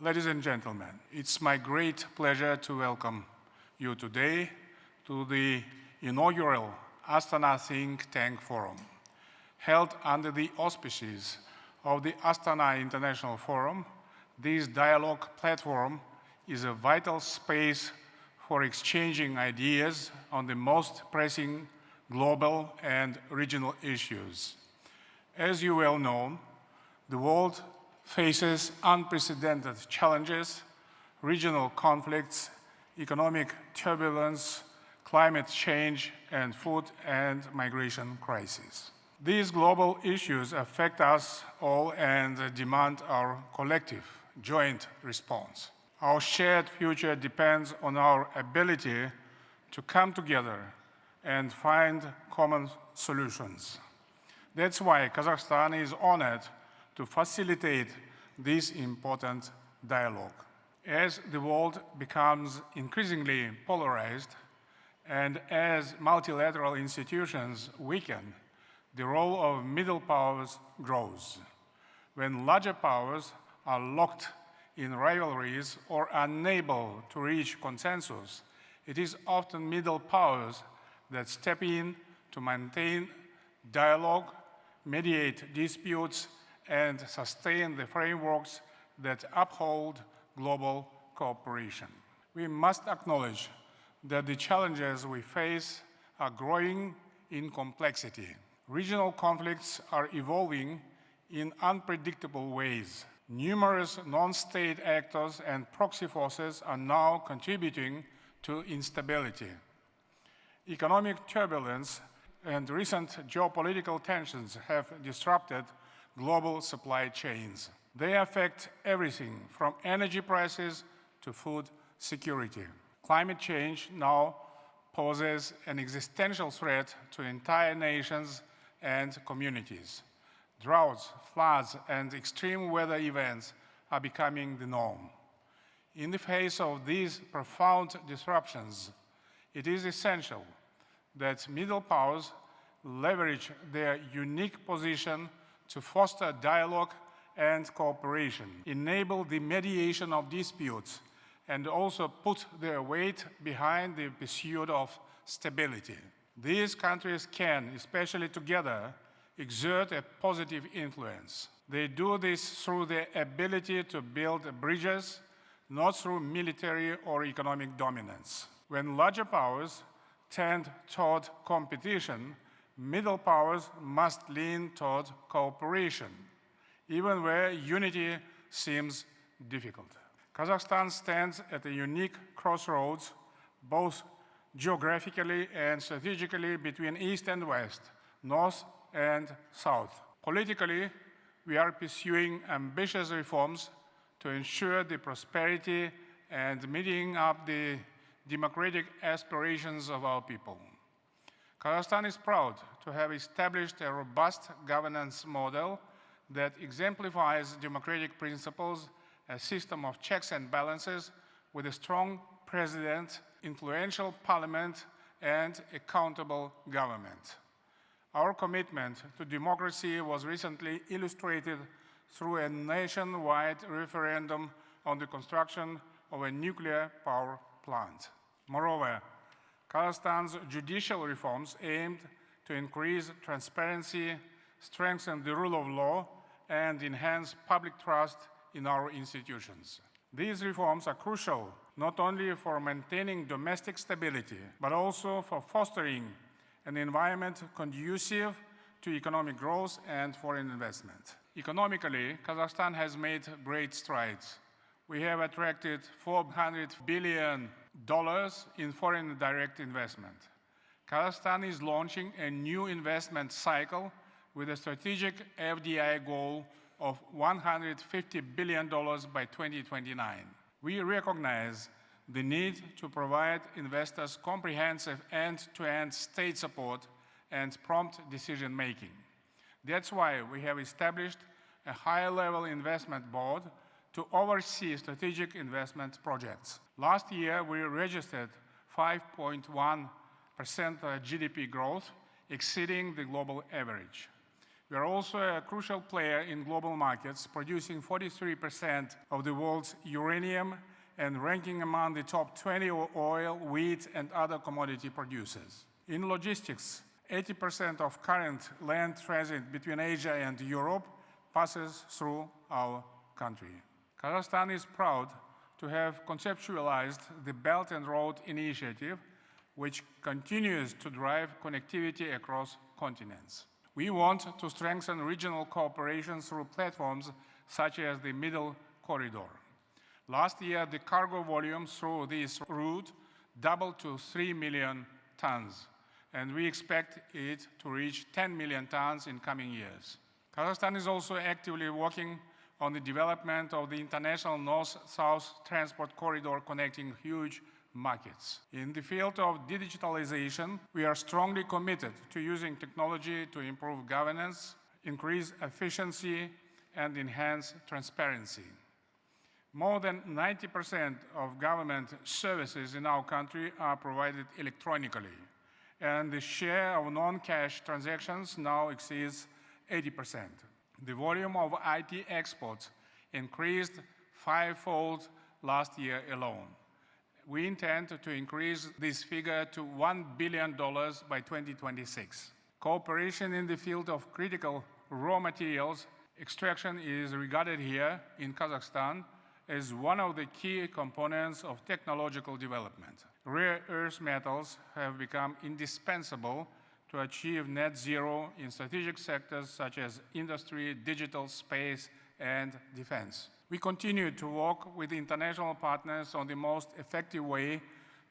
Ladies and gentlemen, it's my great pleasure to welcome you today to the inaugural Astana Think Tank Forum, held under the auspices of the Astana International Forum. This dialogue platform is a vital space for exchanging ideas on the most pressing global and regional issues. As you well know, the world faces unprecedented challenges, regional conflicts, economic turbulence, climate change, and food and migration crises. These global issues affect us all and demand our collective, joint response. Our shared future depends on our ability to come together and find common solutions. That's why Kazakhstan is honored to facilitate this important dialogue. As the world becomes increasingly polarized and as multilateral institutions weaken, the role of middle powers grows. When larger powers are locked in rivalries or unable to reach consensus, it is often middle powers that step in to maintain dialogue, mediate disputes, and sustain the frameworks that uphold global cooperation. We must acknowledge that the challenges we face are growing in complexity. Regional conflicts are evolving in unpredictable ways. Numerous non-state actors and proxy forces are now contributing to instability. Economic turbulence and recent geopolitical tensions have disrupted global supply chains. They affect everything from energy prices to food security. Climate change now poses an existential threat to entire nations and communities. Droughts, floods, and extreme weather events are becoming the norm. In the face of these profound disruptions, it is essential that middle powers leverage their unique position to foster dialogue and cooperation, enable the mediation of disputes, and also put their weight behind the pursuit of stability. These countries can, especially together, exert a positive influence. They do this through their ability to build bridges, not through military or economic dominance. When larger powers tend toward competition, middle powers must lean toward cooperation, even where unity seems difficult. Kazakhstan stands at a unique crossroads, both geographically and strategically, between East and West, North and South. Politically, we are pursuing ambitious reforms to ensure the prosperity and meeting up the democratic aspirations of our people. Kazakhstan is proud to have established a robust governance model that exemplifies democratic principles, a system of checks and balances with a strong president, influential parliament, and accountable government. Our commitment to democracy was recently illustrated through a nationwide referendum on the construction of a nuclear power plant. Moreover, Kazakhstan's judicial reforms aimed to increase transparency, strengthen the rule of law, and enhance public trust in our institutions. These reforms are crucial not only for maintaining domestic stability, but also for fostering an environment conducive to economic growth and foreign investment. Economically, Kazakhstan has made great strides. We have attracted $400 billion in foreign direct investment. Kazakhstan is launching a new investment cycle with a strategic FDI goal of $150 billion by 2029. We recognize the need to provide investors comprehensive end-to-end state support and prompt decision-making. That's why we have established a high-level investment board to oversee strategic investment projects. Last year, we registered 5.1% GDP growth, exceeding the global average. We are also a crucial player in global markets, producing 43% of the world's uranium and ranking among the top 20 oil, wheat, and other commodity producers. In logistics, 80% of current land transit between Asia and Europe passes through our country. Kazakhstan is proud to have conceptualized the Belt and Road Initiative, which continues to drive connectivity across continents. We want to strengthen regional cooperation through platforms such as the Middle Corridor. Last year, the cargo volume through this route doubled to 3 million tons, and we expect it to reach 10 million tons in coming years. Kazakhstan is also actively working on the development of the international north-south transport corridor connecting huge markets. In the field of digitalization, we are strongly committed to using technology to improve governance, increase efficiency, and enhance transparency. More than 90% of government services in our country are provided electronically, and the share of non-cash transactions now exceeds 80%. The volume of IT exports increased fivefold last year alone. We intend to increase this figure to $1 billion by 2026. Cooperation in the field of critical raw materials extraction is regarded here in Kazakhstan as one of the key components of technological development. Rare earth metals have become indispensable to achieve net zero in strategic sectors such as industry, digital, space, and defense. We continue to work with international partners on the most effective way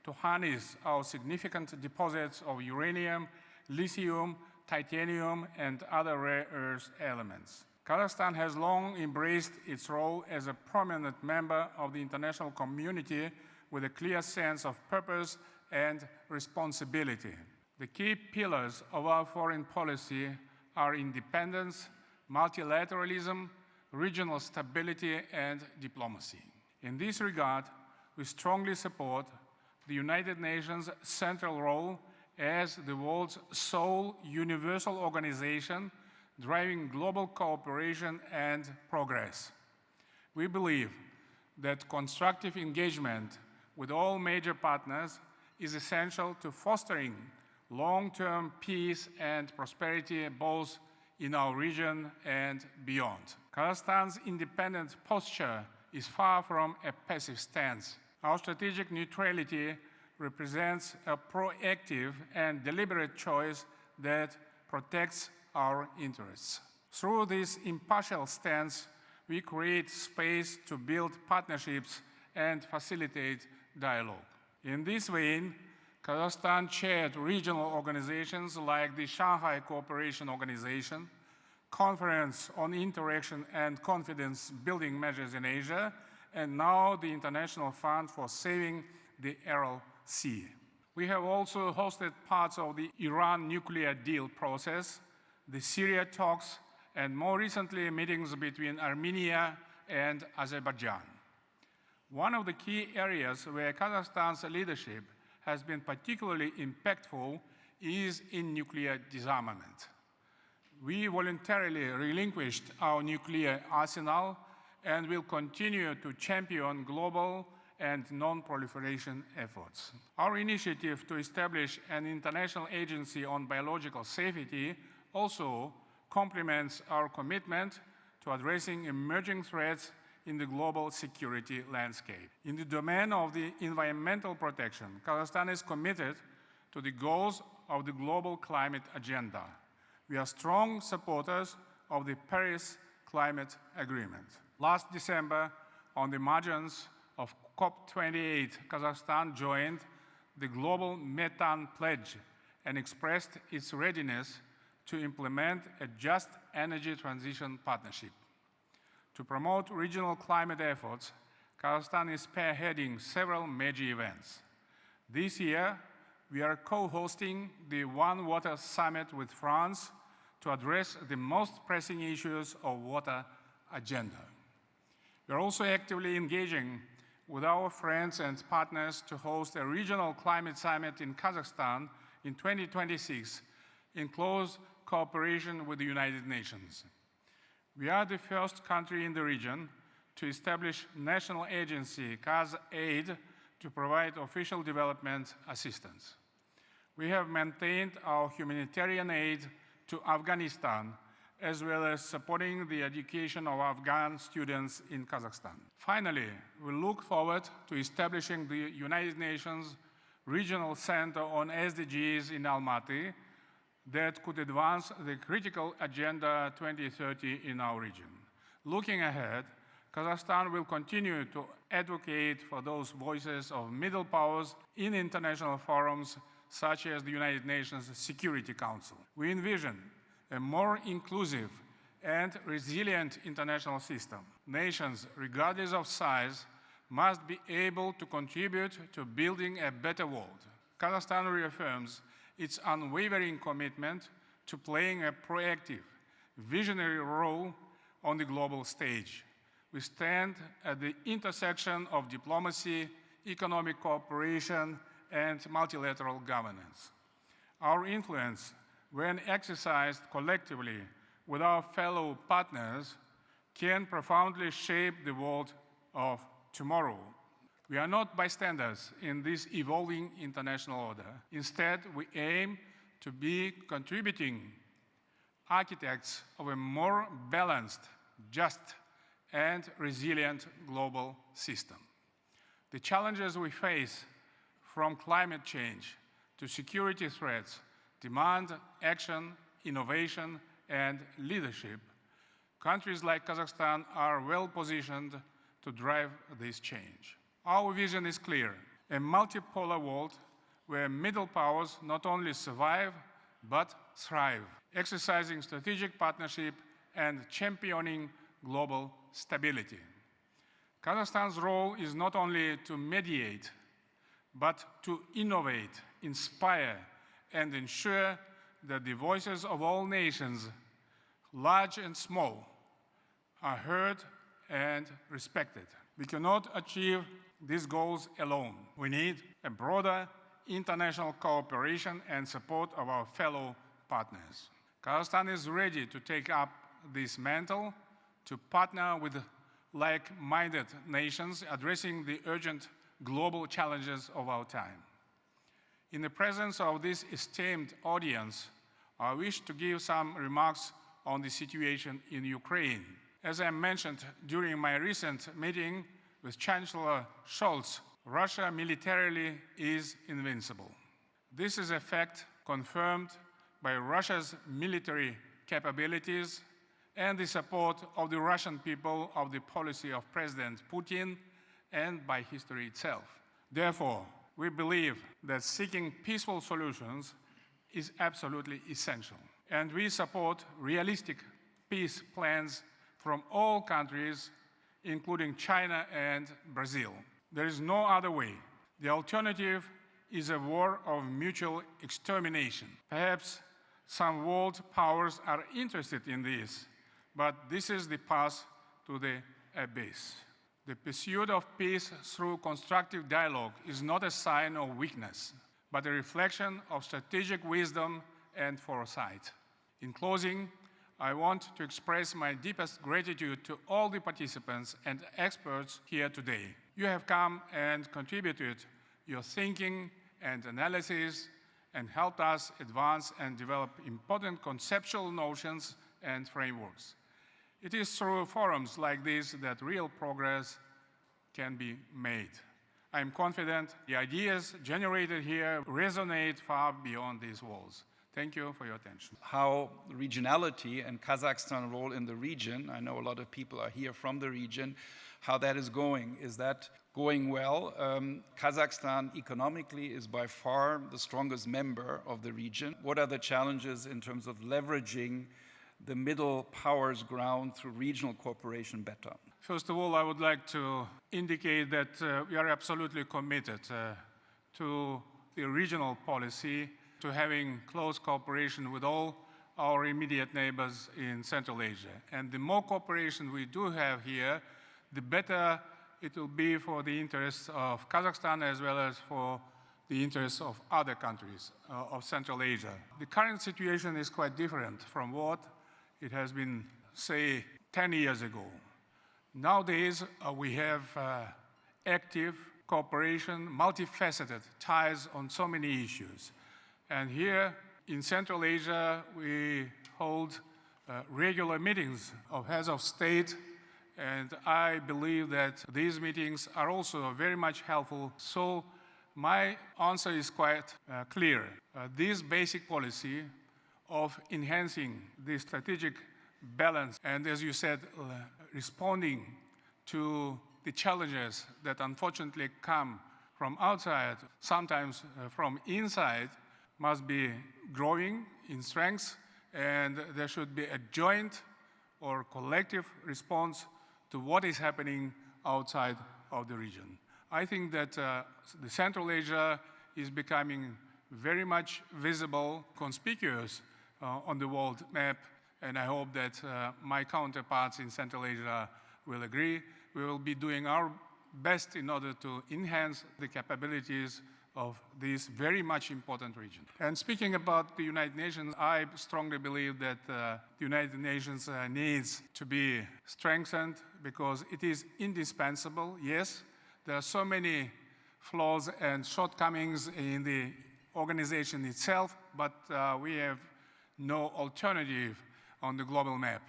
to harness our significant deposits of uranium, lithium, titanium, and other rare earth elements. Kazakhstan has long embraced its role as a prominent member of the international community with a clear sense of purpose and responsibility. The key pillars of our foreign policy are independence, multilateralism, regional stability, and diplomacy. In this regard, we strongly support the United Nations' central role as the world's sole universal organization driving global cooperation and progress. We believe that constructive engagement with all major partners is essential to fostering long-term peace and prosperity both in our region and beyond. Kazakhstan's independent posture is far from a passive stance. Our strategic neutrality represents a proactive and deliberate choice that protects our interests. Through this impartial stance, we create space to build partnerships and facilitate dialogue. In this vein, Kazakhstan chaired regional organizations like the Shanghai Cooperation Organization, Conference on Interaction and Confidence Building Measures in Asia, and now the International Fund for Saving the Aral Sea. We have also hosted parts of the Iran nuclear deal process, the Syria talks, and more recently, meetings between Armenia and Azerbaijan. One of the key areas where Kazakhstan's leadership has been particularly impactful is in nuclear disarmament. We voluntarily relinquished our nuclear arsenal and will continue to champion global and non-proliferation efforts. Our initiative to establish an international agency on biological safety also complements our commitment to addressing emerging threats in the global security landscape. In the domain of the environmental protection, Kazakhstan is committed to the goals of the global climate agenda. We are strong supporters of the Paris Climate Agreement. Last December, on the margins of COP28, Kazakhstan joined the Global Methane Pledge and expressed its readiness to implement a just energy transition partnership. To promote regional climate efforts, Kazakhstan is spearheading several major events. This year, we are co-hosting the One Water Summit with France to address the most pressing issues of water agenda. We are also actively engaging with our friends and partners to host a regional climate summit in Kazakhstan in 2026 in close cooperation with the United Nations. We are the first country in the region to establish national agency, KazAid, to provide official development assistance. We have maintained our humanitarian aid to Afghanistan, as well as supporting the education of Afghan students in Kazakhstan. Finally, we look forward to establishing the United Nations Regional Center on SDGs in Almaty that could advance the critical Agenda 2030 in our region. Looking ahead, Kazakhstan will continue to advocate for those voices of middle powers in international forums such as the United Nations Security Council. We envision a more inclusive and resilient international system. Nations, regardless of size, must be able to contribute to building a better world. Kazakhstan reaffirms its unwavering commitment to playing a proactive, visionary role on the global stage. We stand at the intersection of diplomacy, economic cooperation, and multilateral governance. Our influence, when exercised collectively with our fellow partners, can profoundly shape the world of tomorrow. We are not bystanders in this evolving international order. Instead, we aim to be contributing architects of a more balanced, just, and resilient global system. The challenges we face, from climate change to security threats, demand action, innovation, and leadership. Countries like Kazakhstan are well positioned to drive this change. Our vision is clear: a multipolar world where middle powers not only survive, but thrive, exercising strategic partnership and championing global stability. Kazakhstan's role is not only to mediate, but to innovate, inspire, and ensure that the voices of all nations, large and small, are heard and respected. We cannot achieve these goals alone. We need a broader international cooperation and support of our fellow partners. Kazakhstan is ready to take up this mantle, to partner with like-minded nations addressing the urgent global challenges of our time. In the presence of this esteemed audience, I wish to give some remarks on the situation in Ukraine. As I mentioned during my recent meeting with Chancellor Scholz, Russia militarily is invincible. This is a fact confirmed by Russia's military capabilities and the support of the Russian people of the policy of President Putin and by history itself. Therefore, we believe that seeking peaceful solutions is absolutely essential, and we support realistic peace plans from all countries, including China and Brazil. There is no other way. The alternative is a war of mutual extermination. Perhaps some world powers are interested in this, but this is the path to the abyss. The pursuit of peace through constructive dialogue is not a sign of weakness, but a reflection of strategic wisdom and foresight. In closing, I want to express my deepest gratitude to all the participants and experts here today. You have come and contributed your thinking and analysis and helped us advance and develop important conceptual notions and frameworks. It is through forums like this that real progress can be made. I am confident the ideas generated here resonate far beyond these walls. Thank you for your attention. How regionality and Kazakhstan's role in the region, I know a lot of people are here from the region, how that is going. Is that going well? Kazakhstan economically is by far the strongest member of the region. What are the challenges in terms of leveraging the middle powers ground through regional cooperation better? First of all, I would like to indicate that we are absolutely committed to the regional policy, to having close cooperation with all our immediate neighbors in Central Asia. And the more cooperation we do have here, the better it will be for the interests of Kazakhstan as well as for the interests of other countries of Central Asia. The current situation is quite different from what it has been, say, 10 years ago. Nowadays, we have active cooperation, multifaceted ties on so many issues. And here in Central Asia, we hold regular meetings of heads of state, and I believe that these meetings are also very much helpful. So my answer is quite clear. This basic policy of enhancing the strategic balance and, as you said, responding to the challenges that unfortunately come from outside, sometimes from inside, must be growing in strength, and there should be a joint or collective response to what is happening outside of the region. I think that the Central Asia is becoming very much visible, conspicuous on the world map, and I hope that my counterparts in Central Asia will agree. We will be doing our best in order to enhance the capabilities of this very much important region. And speaking about the United Nations, I strongly believe that the United Nations needs to be strengthened because it is indispensable. Yes, there are so many flaws and shortcomings in the organization itself, but we have no alternative on the global map.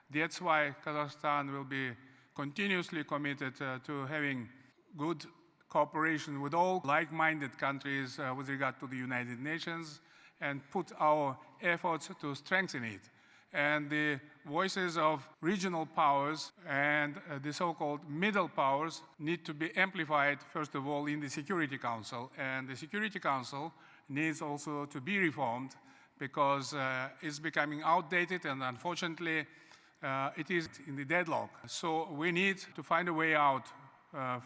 That's why Kazakhstan will be continuously committed to having good cooperation with all like-minded countries with regard to the United Nations and put our efforts to strengthen it. And the voices of regional powers and the so-called middle powers need to be amplified, first of all, in the Security Council. And the Security Council needs also to be reformed because it's becoming outdated and unfortunately it is in the deadlock. So we need to find a way out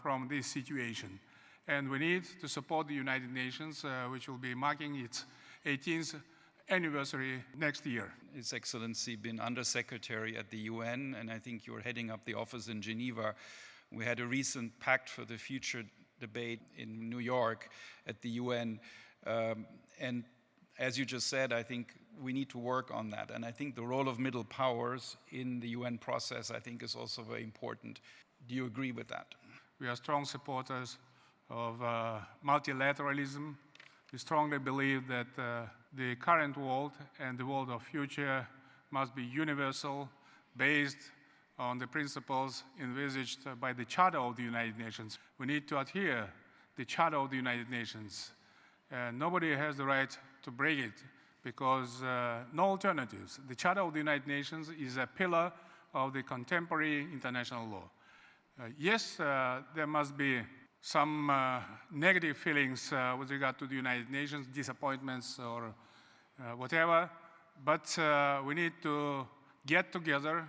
from this situation. And we need to support the United Nations, which will be marking its 18th anniversary next year. His Excellency been Undersecretary at the UN, and I think you're heading up the office in Geneva. We had a recent Pact for the Future debate in New York at the UN. And as you just said, I think we need to work on that. And I think the role of middle powers in the UN process, I think, is also very important. Do you agree with that? We are strong supporters of multilateralism. We strongly believe that the current world and the world of future must be universal, based on the principles envisaged by the Charter of the United Nations. We need to adhere to the Charter of the United Nations. Nobody has the right to break it because no alternatives. The Charter of the United Nations is a pillar of the contemporary international law. Yes, there must be some negative feelings with regard to the United Nations, disappointments or whatever, but we need to get together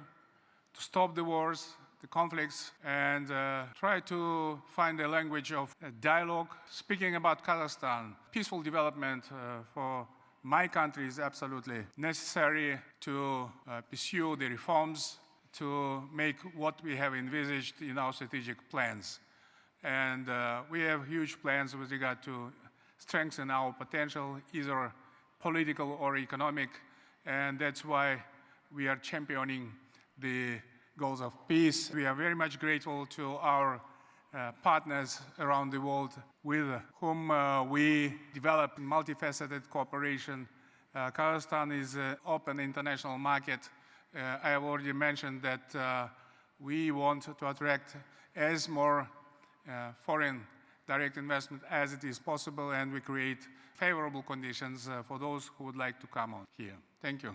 to stop the wars, the conflicts, and try to find a language of dialogue. Speaking about Kazakhstan, peaceful development for my country is absolutely necessary to pursue the reforms to make what we have envisaged in our strategic plans. And we have huge plans with regard to strengthen our potential, either political or economic, and that's why we are championing the goals of peace. We are very much grateful to our partners around the world with whom we develop multifaceted cooperation. Kazakhstan is an open international market. I have already mentioned that we want to attract as more foreign direct investment as it is possible, and we create favorable conditions for those who would like to come on here. Thank you.